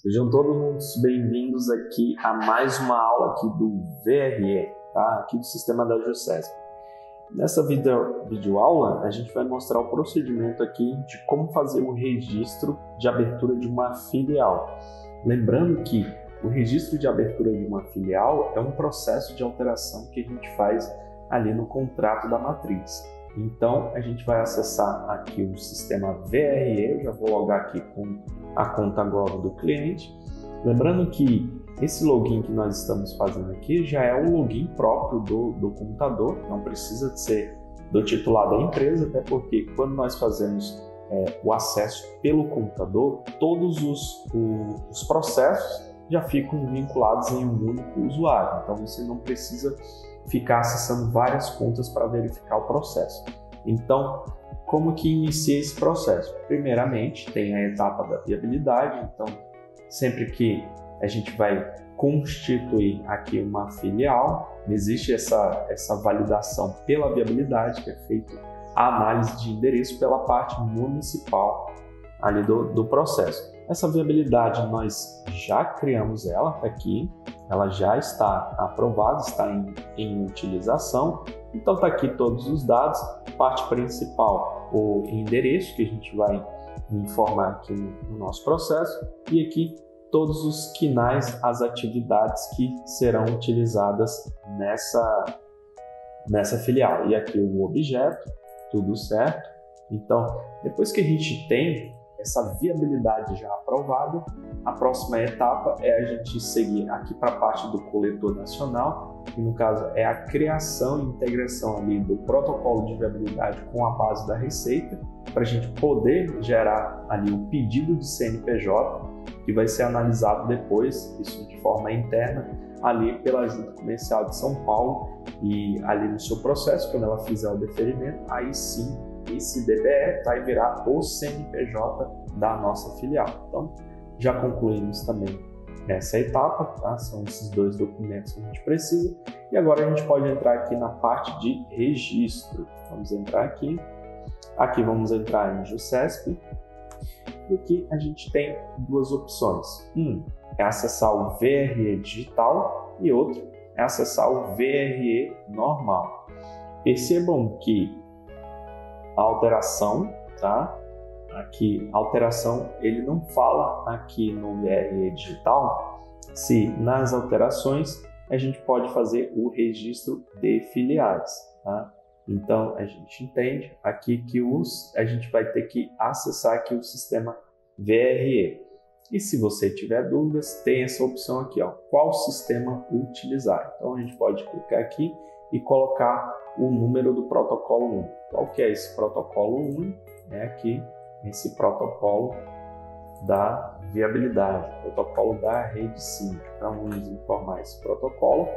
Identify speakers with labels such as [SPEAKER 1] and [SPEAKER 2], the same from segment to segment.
[SPEAKER 1] Sejam todos bem-vindos aqui a mais uma aula aqui do VRE, tá? Aqui do sistema da JUSESP. Nessa videoaula, a gente vai mostrar o procedimento aqui de como fazer o registro de abertura de uma filial. Lembrando que o registro de abertura de uma filial é um processo de alteração que a gente faz ali no contrato da matriz. Então, a gente vai acessar aqui o sistema VRE, já vou logar aqui com a conta agora do cliente. Lembrando que esse login que nós estamos fazendo aqui já é o login próprio do computador, não precisa de ser do titular da empresa, até porque quando nós fazemos o acesso pelo computador, todos os processos já ficam vinculados em um único usuário, então você não precisa ficar acessando várias contas para verificar o processo. Então, como que inicia esse processo? Primeiramente, tem a etapa da viabilidade, então sempre que a gente vai constituir aqui uma filial, existe essa validação pela viabilidade, que é feita a análise de endereço pela parte municipal ali do processo. Essa viabilidade nós já criamos ela aqui, ela já está aprovada, está em utilização, então está aqui todos os dados, parte principal, o endereço que a gente vai informar aqui no nosso processo, e aqui todos os quinais, as atividades que serão utilizadas nessa filial. E aqui o objeto, tudo certo. Então, depois que a gente tem essa viabilidade já aprovada, a próxima etapa é a gente seguir aqui para a parte do coletor nacional, que no caso é a criação e integração ali do protocolo de viabilidade com a base da Receita, para a gente poder gerar ali o pedido de CNPJ, que vai ser analisado depois, isso de forma interna, ali pela Junta Comercial de São Paulo, e ali no seu processo, quando ela fizer o deferimento, aí sim esse DBE vai virar o CNPJ da nossa filial. Então, já concluímos também essa etapa, tá? São esses dois documentos que a gente precisa. E agora a gente pode entrar aqui na parte de registro. Vamos entrar aqui. Aqui vamos entrar em JUSESP. E aqui a gente tem duas opções. É acessar o VRE digital e outro é acessar o VRE normal. Percebam que a alteração, tá? Aqui, a alteração, ele não fala aqui no VRE digital se nas alterações a gente pode fazer o registro de filiais, tá? Então, a gente entende aqui que a gente vai ter que acessar aqui o sistema VRE. E se você tiver dúvidas, tem essa opção aqui, ó, qual sistema utilizar. Então, a gente pode clicar aqui e colocar o número do protocolo 1. Qual que é esse protocolo 1? É aqui esse protocolo da viabilidade, protocolo da rede 5. Então, vamos informar esse protocolo.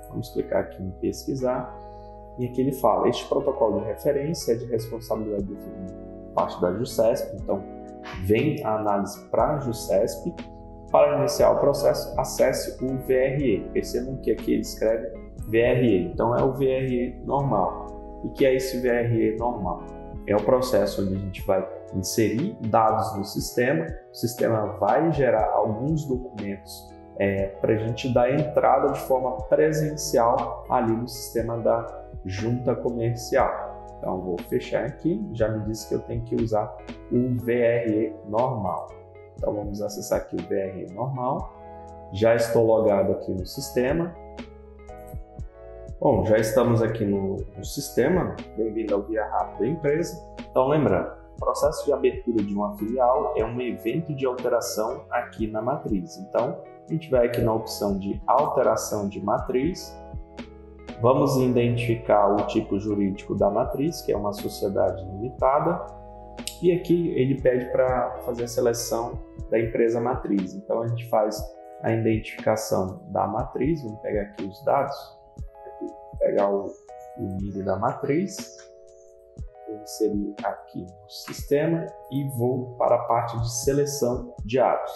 [SPEAKER 1] Vamos clicar aqui em pesquisar. E aqui ele fala, este protocolo de referência é de responsabilidade de parte da JUSESP. Então, vem a análise para a JUSESP. Para iniciar o processo, acesse o VRE. Percebam que aqui ele escreve VRE, então é o VRE normal. O que é esse VRE normal? É o processo onde a gente vai inserir dados no sistema, o sistema vai gerar alguns documentos para a gente dar entrada de forma presencial ali no sistema da junta comercial. Então vou fechar aqui, já me disse que eu tenho que usar o VRE normal. Então vamos acessar aqui o VRE normal, já estou logado aqui no sistema. Bom, já estamos aqui no sistema, bem-vindo ao Guia Rápido da Empresa. Então, lembrando, o processo de abertura de uma filial é um evento de alteração aqui na matriz. Então, a gente vai aqui na opção de alteração de matriz, vamos identificar o tipo jurídico da matriz, que é uma sociedade limitada, e aqui ele pede para fazer a seleção da empresa matriz. Então, a gente faz a identificação da matriz, vamos pegar aqui os dados. Pegar o NID da matriz, vou inserir aqui no sistema e vou para a parte de seleção de atos.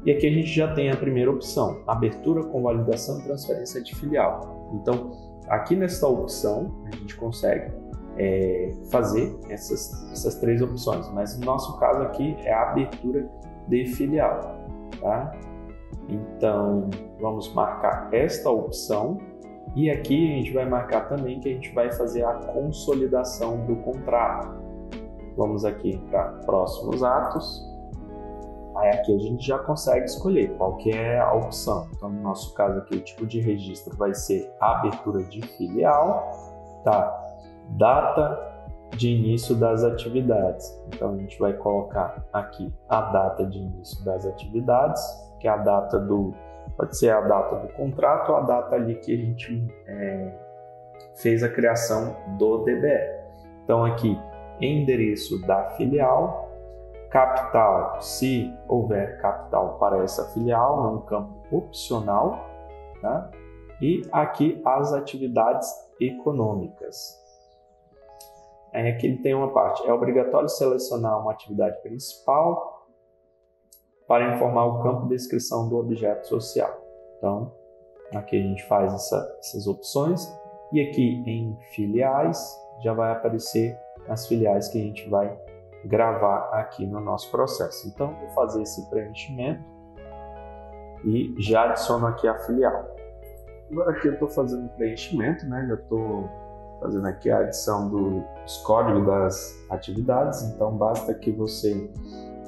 [SPEAKER 1] E aqui a gente já tem a primeira opção, abertura com validação e transferência de filial. Então, aqui nesta opção, a gente consegue fazer essas três opções, mas no nosso caso aqui é a abertura de filial. Tá? Então, vamos marcar esta opção. E aqui a gente vai marcar também que a gente vai fazer a consolidação do contrato. Vamos aqui para próximos atos. Aí aqui a gente já consegue escolher qual que é a opção. Então, no nosso caso aqui, o tipo de registro vai ser abertura de filial, tá? Data de início das atividades. Então, a gente vai colocar aqui a data de início das atividades, que é a data pode ser a data do contrato ou a data ali que a gente fez a criação do DBE. Então, aqui, endereço da filial, capital, se houver capital para essa filial, é um campo opcional, tá? E aqui as atividades econômicas. Aí aqui ele tem uma parte, é obrigatório selecionar uma atividade principal para informar o campo de descrição do objeto social. Então, aqui a gente faz essas opções e aqui em filiais já vai aparecer as filiais que a gente vai gravar aqui no nosso processo. Então, vou fazer esse preenchimento e já adiciono aqui a filial. Agora aqui eu estou fazendo o preenchimento, né? Já estou fazendo aqui a adição dos códigos das atividades, então basta que você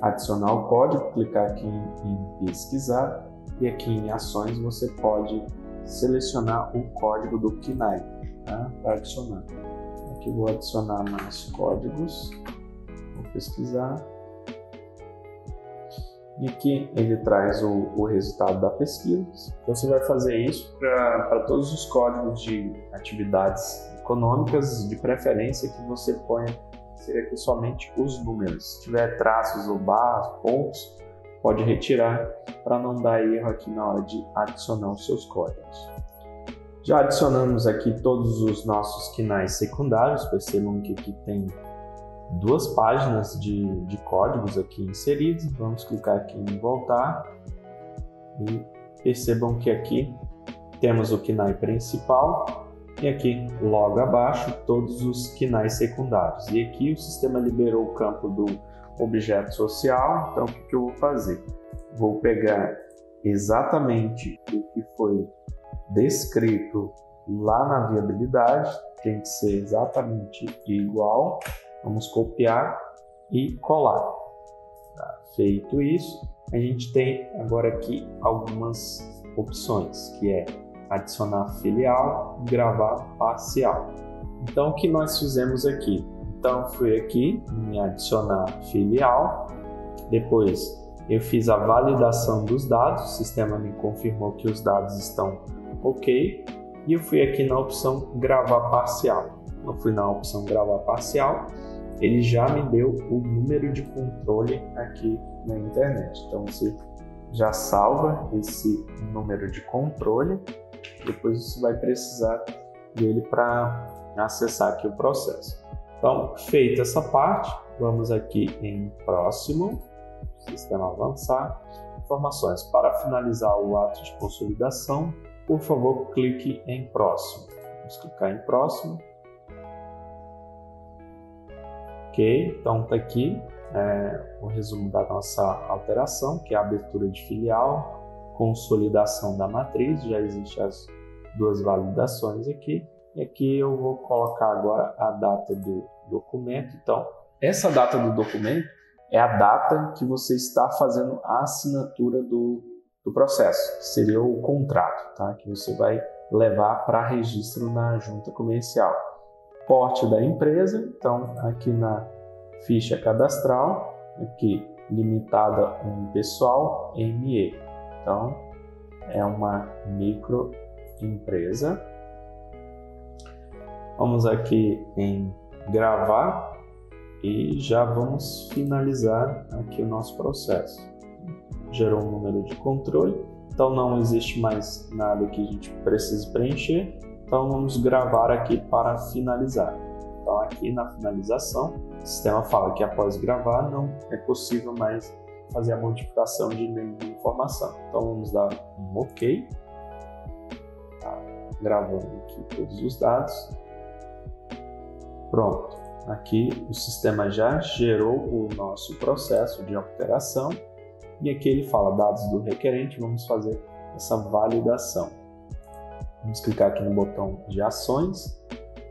[SPEAKER 1] adicionar o código, clicar aqui em pesquisar e aqui em ações você pode selecionar o código do KNAI, tá? Para adicionar. Aqui vou adicionar mais códigos, vou pesquisar e aqui ele traz o resultado da pesquisa. Você vai fazer isso para todos os códigos de atividades econômicas, de preferência que você ponha seria aqui somente os números. Se tiver traços ou barras, pontos, pode retirar para não dar erro aqui na hora de adicionar os seus códigos. Já adicionamos aqui todos os nossos KNAIs secundários. Percebam que aqui tem 2 páginas de códigos aqui inseridos. Vamos clicar aqui em voltar e percebam que aqui temos o KNAI principal e aqui logo abaixo todos os KNAIs secundários. E aqui o sistema liberou o campo do objeto social. Então o que eu vou fazer? Vou pegar exatamente o que foi descrito lá na viabilidade, tem que ser exatamente igual. Vamos copiar e colar. Tá? Feito isso, a gente tem agora aqui algumas opções, que é adicionar filial, gravar parcial. Então, o que nós fizemos aqui? Então, fui aqui em adicionar filial, depois eu fiz a validação dos dados, o sistema me confirmou que os dados estão ok, e eu fui aqui na opção gravar parcial. Eu fui na opção gravar parcial, ele já me deu o número de controle aqui na internet. Então você já salva esse número de controle, depois você vai precisar dele para acessar aqui o processo. Então, feita essa parte, vamos aqui em próximo, sistema avançar, informações. Para finalizar o ato de consolidação, por favor, clique em próximo. Vamos clicar em próximo. Ok, então está aqui o resumo da nossa alteração, que é a abertura de filial, consolidação da matriz, já existem as 2 validações aqui. E aqui eu vou colocar agora a data do documento. Então, essa data do documento é a data que você está fazendo a assinatura do processo, que seria o contrato, tá? Que você vai levar para registro na junta comercial. Porte da empresa, então aqui na ficha cadastral, aqui limitada pessoal, ME. Então, é uma microempresa. Vamos aqui em gravar e já vamos finalizar aqui o nosso processo. Gerou um número de controle, então não existe mais nada que a gente precise preencher, então vamos gravar aqui para finalizar. Então aqui na finalização, o sistema fala que após gravar não é possível mais fazer a modificação de nenhuma informação. Então vamos dar um OK, tá? Gravando aqui todos os dados. Pronto, aqui o sistema já gerou o nosso processo de alteração E aqui ele fala dados do requerente, vamos fazer essa validação. Vamos clicar aqui no botão de ações.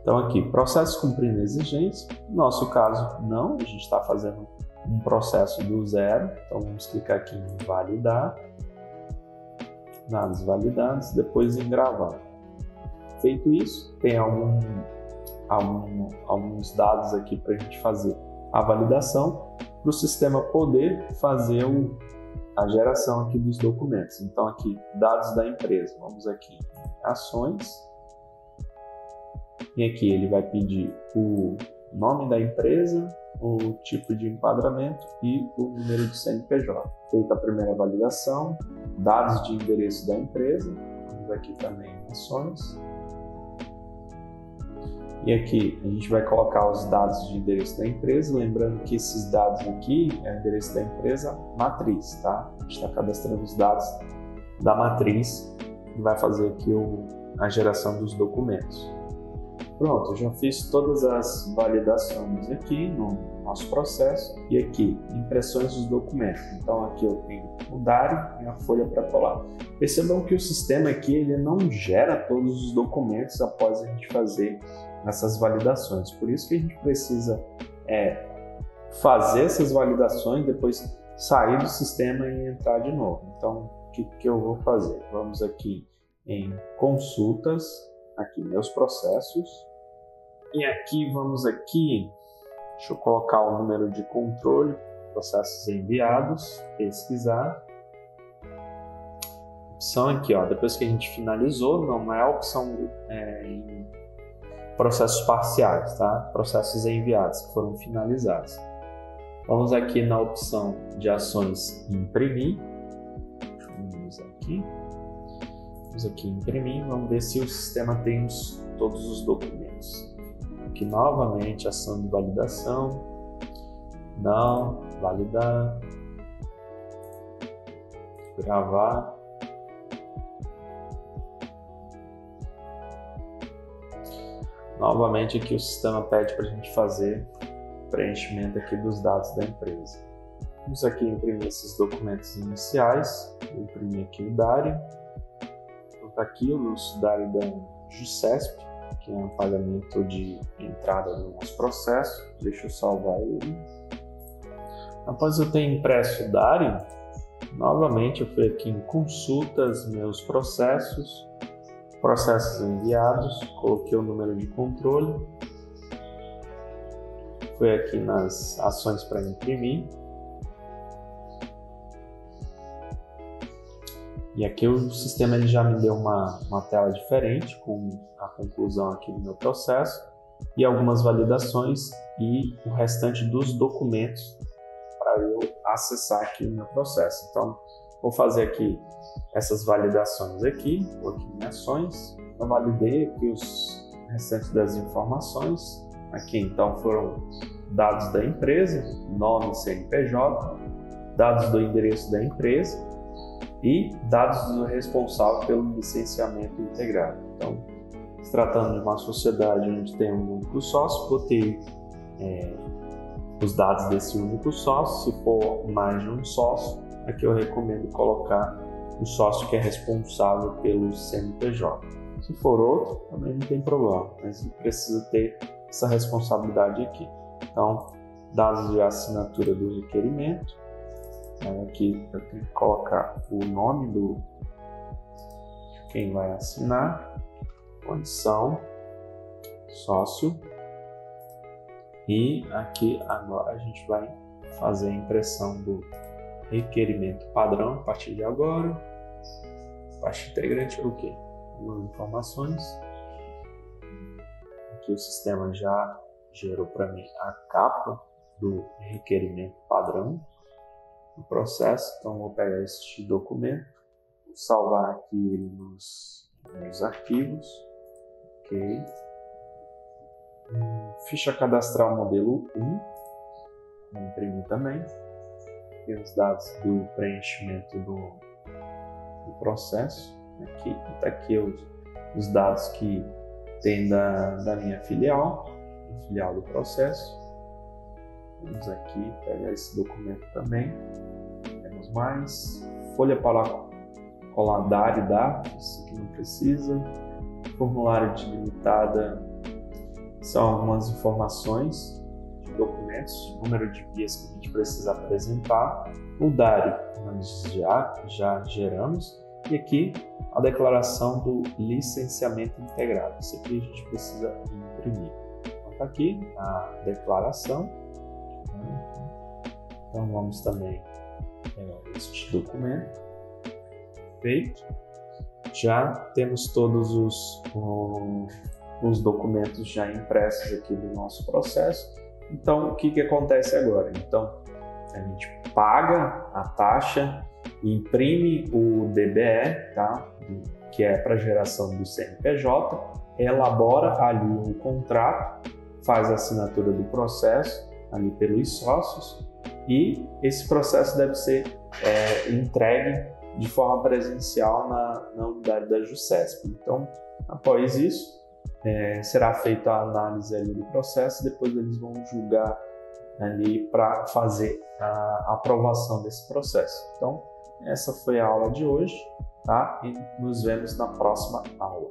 [SPEAKER 1] Então aqui, processos cumprindo exigências. No nosso caso, não, a gente está fazendo um processo do zero. Então vamos clicar aqui em validar. Dados validados, depois em gravar. Feito isso, tem alguns dados aqui para a gente fazer a validação, para o sistema poder fazer a geração aqui dos documentos. Então aqui, dados da empresa, vamos aqui em ações, e aqui ele vai pedir o nome da empresa, o tipo de enquadramento e o número de CNPJ. Feita a primeira validação, dados de endereço da empresa, vamos aqui também em ações. E aqui a gente vai colocar os dados de endereço da empresa, lembrando que esses dados aqui é o endereço da empresa matriz, tá? A gente está cadastrando os dados da matriz que vai fazer aqui a geração dos documentos. Pronto, eu já fiz todas as validações aqui no nosso processo e aqui impressões dos documentos. Então aqui eu tenho o Dário e a folha para colar. Percebam que o sistema aqui ele não gera todos os documentos após a gente fazer essas validações. Por isso que a gente precisa fazer essas validações, depois sair do sistema e entrar de novo. Então o que eu vou fazer? Vamos aqui em consultas, aqui meus processos, e aqui vamos aqui, deixa eu colocar o número de controle, processos enviados, pesquisar, opção aqui, ó, depois que a gente finalizou, não é a opção em processos parciais, tá? Processos enviados que foram finalizados. Vamos aqui na opção de ações imprimir, vamos aqui em imprimir, vamos ver se o sistema tem todos os documentos. Aqui novamente ação de validação, não, validar, gravar. Novamente aqui o sistema pede para a gente fazer preenchimento aqui dos dados da empresa. Vamos aqui imprimir esses documentos iniciais, vou imprimir aqui o Dário. Aqui o nosso Dário da Jusesp, que é um pagamento de entrada no nosso processo. Deixa eu salvar ele. Após eu ter impresso o Dário, novamente eu fui aqui em consultas, meus processos, processos enviados, coloquei o número de controle, fui aqui nas ações para imprimir. E aqui o sistema ele já me deu uma tela diferente com a conclusão aqui do meu processo e algumas validações e o restante dos documentos para eu acessar aqui o meu processo. Então, vou fazer aqui essas validações aqui, vou aqui em ações, eu validei aqui os restantes das informações. Aqui então foram dados da empresa, nome, CNPJ, dados do endereço da empresa, e dados do responsável pelo licenciamento integrado. Então, se tratando de uma sociedade onde tem um único sócio, botei os dados desse único sócio. Se for mais de um sócio, aqui eu recomendo colocar o sócio que é responsável pelo CNPJ. Se for outro, também não tem problema, mas precisa ter essa responsabilidade aqui. Então, dados de assinatura do requerimento. Aqui eu tenho que colocar o nome de quem vai assinar, condição, sócio, e aqui agora a gente vai fazer a impressão do requerimento padrão a partir de agora. Parte integrante é o quê? Algumas informações. Aqui o sistema já gerou para mim a capa do requerimento padrão do processo. Então vou pegar este documento, vou salvar aqui nos arquivos, ok. Ficha cadastral modelo 1, vou imprimir também. Tem os dados do preenchimento do processo. Aqui está aqui os dados que tem da minha filial, do processo. Vamos aqui pegar esse documento também. Temos mais. Folha para colar DARI e DARF, isso aqui não precisa. Formulário de limitada são algumas informações de documentos, número de vias que a gente precisa apresentar. O DARI nós já geramos. E aqui a declaração do licenciamento integrado. Isso aqui a gente precisa imprimir. Então está aqui a declaração. Então vamos também este documento. Feito. Já temos todos os documentos já impressos aqui do nosso processo. Então o que acontece agora? Então a gente paga a taxa, imprime o DBE, tá? Que é para geração do CNPJ, elabora ali o contrato, faz a assinatura do processo ali pelos sócios e esse processo deve ser entregue de forma presencial na unidade da JUSCESP. Então, após isso, será feita a análise ali do processo, depois eles vão julgar ali para fazer a aprovação desse processo. Então, essa foi a aula de hoje, tá? E nos vemos na próxima aula.